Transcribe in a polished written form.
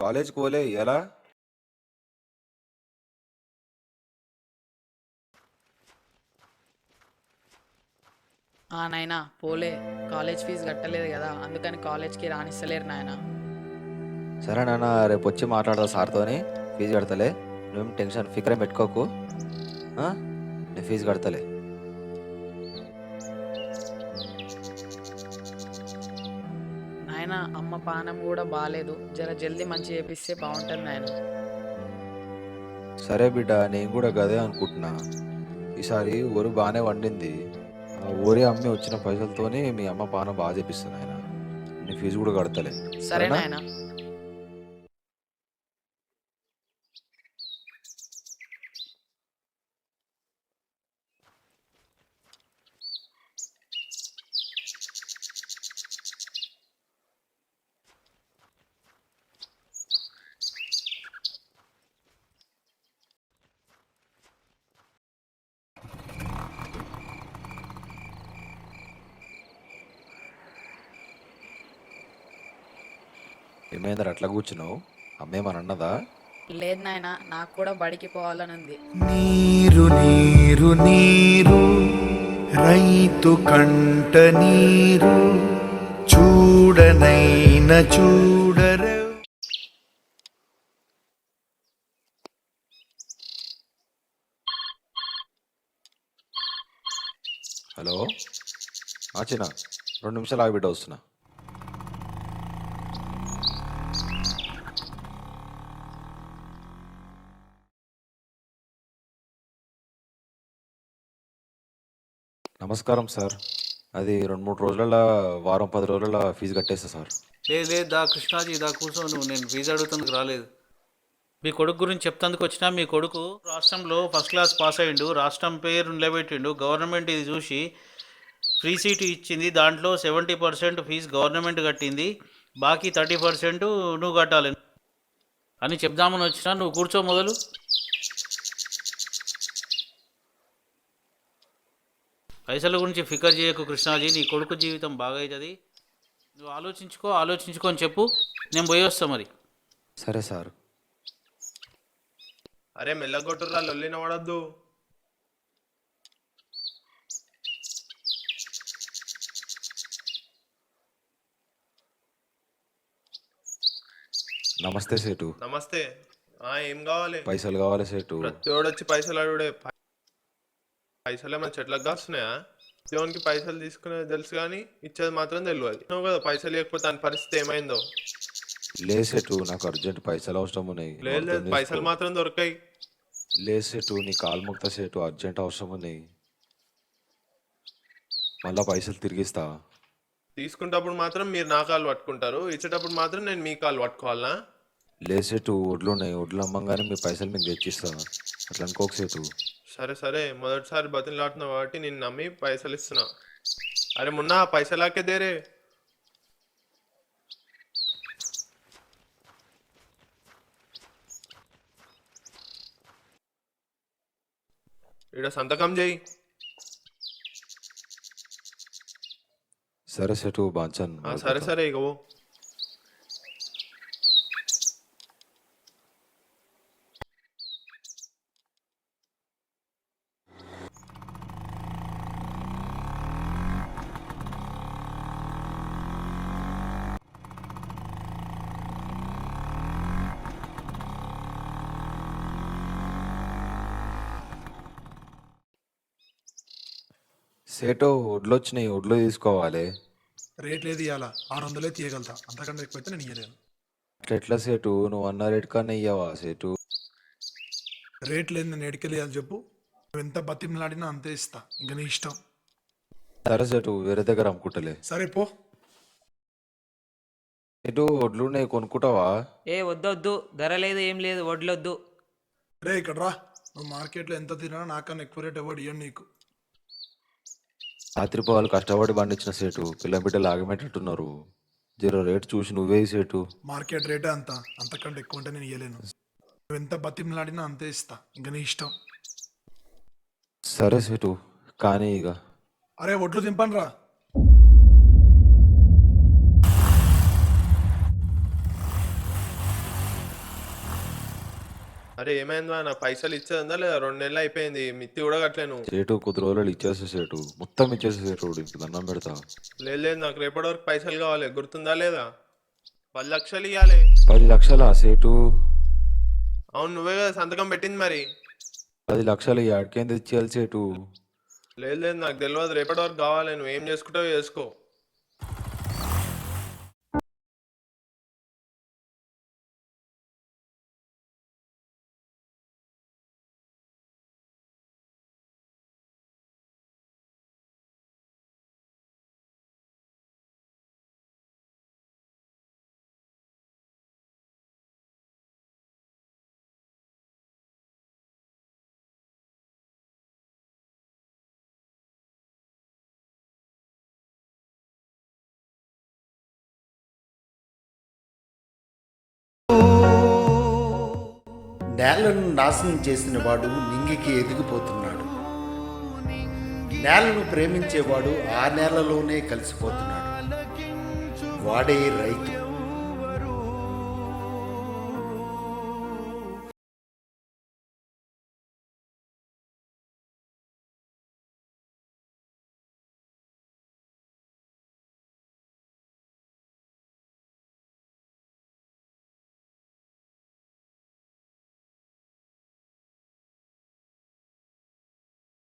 కాలేజ్కి పోలే ఎలా? నాయనా పోలే. కాలేజ్ ఫీజు కట్టలేదు కదా, అందుకని కాలేజ్కి రానిస్తలేరు నాయనా. సరే నాన్న, రేపు వచ్చి మాట్లాడతా సార్తోని. ఫీజు కడతలే, నువ్వేం టెన్షన్ ఫిక్రేం పెట్టుకోకు. ఆ? నేను ఫీజు కడతలే. నాయనా అమ్మ పానం కూడా బాగాలేదు, జర జల్దీ మంచి చేపిస్తే బాగుంటుంది నాయన. సరే బిడ్డ, నేను కూడా గదే అనుకుంటున్నా. ఈసారి ఊరు బాగానే వండింది. ఆ ఊరే అమ్మి వచ్చిన పైసలతోని మీ అమ్మ పానం బాగా చేపిస్తాను ఆయన. నీ ఫీజు కూడా కడతలే. సరే సరేనా? నాయనా. ఏమైందని అట్లా కూర్చున్నావు? అమ్మేమని అన్నదా? లేదు నాయనా, నాకు కూడా బడికి పోవాలని ఉంది. నీరు నీరు నీరు రైతు కంట నీరు చూడనైన చూడరే. హలో, చిన్న 2 నిమిషాలు ఆగి బిడ్డ వస్తున్నా. నమస్కారం సార్. అది 2-3 రోజుల, వారం 10 రోజుల ఫీజు కట్టేస్తా సార్. లేదు లేదు, దా కృష్ణాజీ, దా కూర్చో. నువ్వు నేను ఫీజు అడుగుతందుకు రాలేదు. మీ కొడుకు గురించి చెప్తందుకు వచ్చినా. మీ కొడుకు రాష్ట్రంలో ఫస్ట్ క్లాస్ పాస్ అయ్యిండు, రాష్ట్రం పేరు నిలబెట్టిండు. గవర్నమెంట్ ఇది చూసి ఫ్రీ సీటు ఇచ్చింది. దాంట్లో 70% ఫీజు గవర్నమెంట్ కట్టింది, బాకీ 30% నువ్వు కట్టాలి అని చెప్దామని వచ్చినా. నువ్వు కూర్చో మొదలు. పైసల గురించి ఫికర్ చేయకు కృష్ణాజీ, నీ కొడుకు జీవితం బాగవుతుంది. నువ్వు ఆలోచించుకో అని చెప్పు. నేను పోయి వస్తా మరి. సరే సార్. అరే మెల్లగొట్టుర్రా, లొల్లిన పడద్దు. నమస్తే సేటు. నమస్తే. ఏం కావాలి? పైసలు కావాలి సేటు. ప్రతివాడు వచ్చి పైసలు అడుగుడే. పైసలు ఏమైనా చెట్లకు కాస్తున్నాయా? దేవునికి పైసలు తీసుకునేది తెలుసు కానీ ఇచ్చేది మాత్రం తెలియదు. నువ్వు కదా పైసలు లేకపోతే దాని పరిస్థితి ఏమైందో. లేదు సేటు, నాకు అర్జెంట్ పైసలు అవసరం ఉన్నాయి. లేదు లేదు, పైసలు మాత్రం దొరకాయి. లేదు సేటు, నీ కాలు ముక్త సేటు, అర్జెంట్ అవసరం ఉన్నాయి. మళ్ళా పైసలు తిరిగిస్తా. తీసుకుంటప్పుడు మాత్రం మీరు నా కాలు పట్టుకుంటారు, ఇచ్చేటప్పుడు మాత్రం నేను మీ కాలు పట్టుకోవాలనా? లేదు సేటు, వడ్లు ఉన్నాయి. వడ్లు అమ్మంగానే మీ పైసలు మీకు తెచ్చిస్తా. అట్లా అనుకోక సేటు. సరే సరే, మొదటిసారి బతిలాడుతున్నావు కాబట్టి నేను నమ్మి పైసలు ఇస్తున్నా. అరే మొన్న పైసలాకే దేరే. ఇక్కడ సంతకం చేయి. సరే సేటు, బాంచన్. సరే సరే, ఇక పో. సేటు, వడ్లు వచ్చినాయి, వడ్లు తీసుకోవాలి. రేట్ లేదు, ఇవ్వాలా 600 తీయగలుగుతా, అంతకంటే ఎక్కువైతే నేను ఇయ్యలేను. అట్లా ఎట్లా సేటు? నువ్వు అన్న రేట్ కన్నా ఇయ్యవా సేటు? రేట్ లేదు, నేను ఎడికెళ్ళి ఇవ్వాలి చెప్పు. నువ్వు ఎంత బతిమలాడినా అంతే ఇస్తా, ఇంకా నీ ఇష్టం. సరే సేటు, వేరే దగ్గర అమ్ముకుంటలే. సరే పో. సేటు, వడ్లు ఉన్నాయి, కొనుక్కుంటావా? వద్దొద్దు, ధర లేదు ఏం లేదు, వడ్లొద్దు. రే ఇక్కడ రా. నువ్వు మార్కెట్లో ఎంత తిన్నా నాకన్నా ఎక్కువ రేట్ ఎవడు ఇవ్వను నీకు. రాత్రి పోవాలి కష్టపడి పండించిన సేటు, పిల్ల బిడ్డలు ఆగమేటట్టున్నారు. జీరో రేట్ చూసి నువ్వే సేటు. మార్కెట్ రేటే అంత, అంతకంటే ఎక్కువ ఉంటే నేను ఇవ్వలేను. నువ్వు ఎంత బతిమలాడినా అంతే ఇస్తా, ఇంకా నీ ఇష్టం. సరే సేటు, కానీ ఇక. అరే ఒడ్లు దింపండి రా. అరే ఏమైందా, నాకు పైసలు ఇచ్చేదా లేదా? 2 నెలలు అయిపోయింది, మిత్తి కూడా కట్టలేను. సేటు కొద్ది రోజులు ఇచ్చేసి సేటు, మొత్తం ఇచ్చేసి సేటు, నీకు దండం పెడతా. లేదు లేదు, నాకు రేపటి వరకు పైసలు కావాలి, గుర్తుందా లేదా? 10 లక్షలు ఇవ్వాలి. 10 లక్షలా సేటు? అవును, నువ్వే కదా సంతకం పెట్టింది మరి. 10 లక్షలు ఎక్కడికేంది ఇచ్చేయాలి సేటు? లేదు లేదు, నాకు తెలియదు, రేపటి వరకు కావాలి, నువ్వు ఏం చేసుకుంటావో చేసుకో. నేలను నాశనం చేసిన వాడు నింగికి ఎదిగిపోతున్నాడు. నేలను ప్రేమించేవాడు ఆ నేలలోనే కలిసిపోతున్నాడు. వాడే రైతు.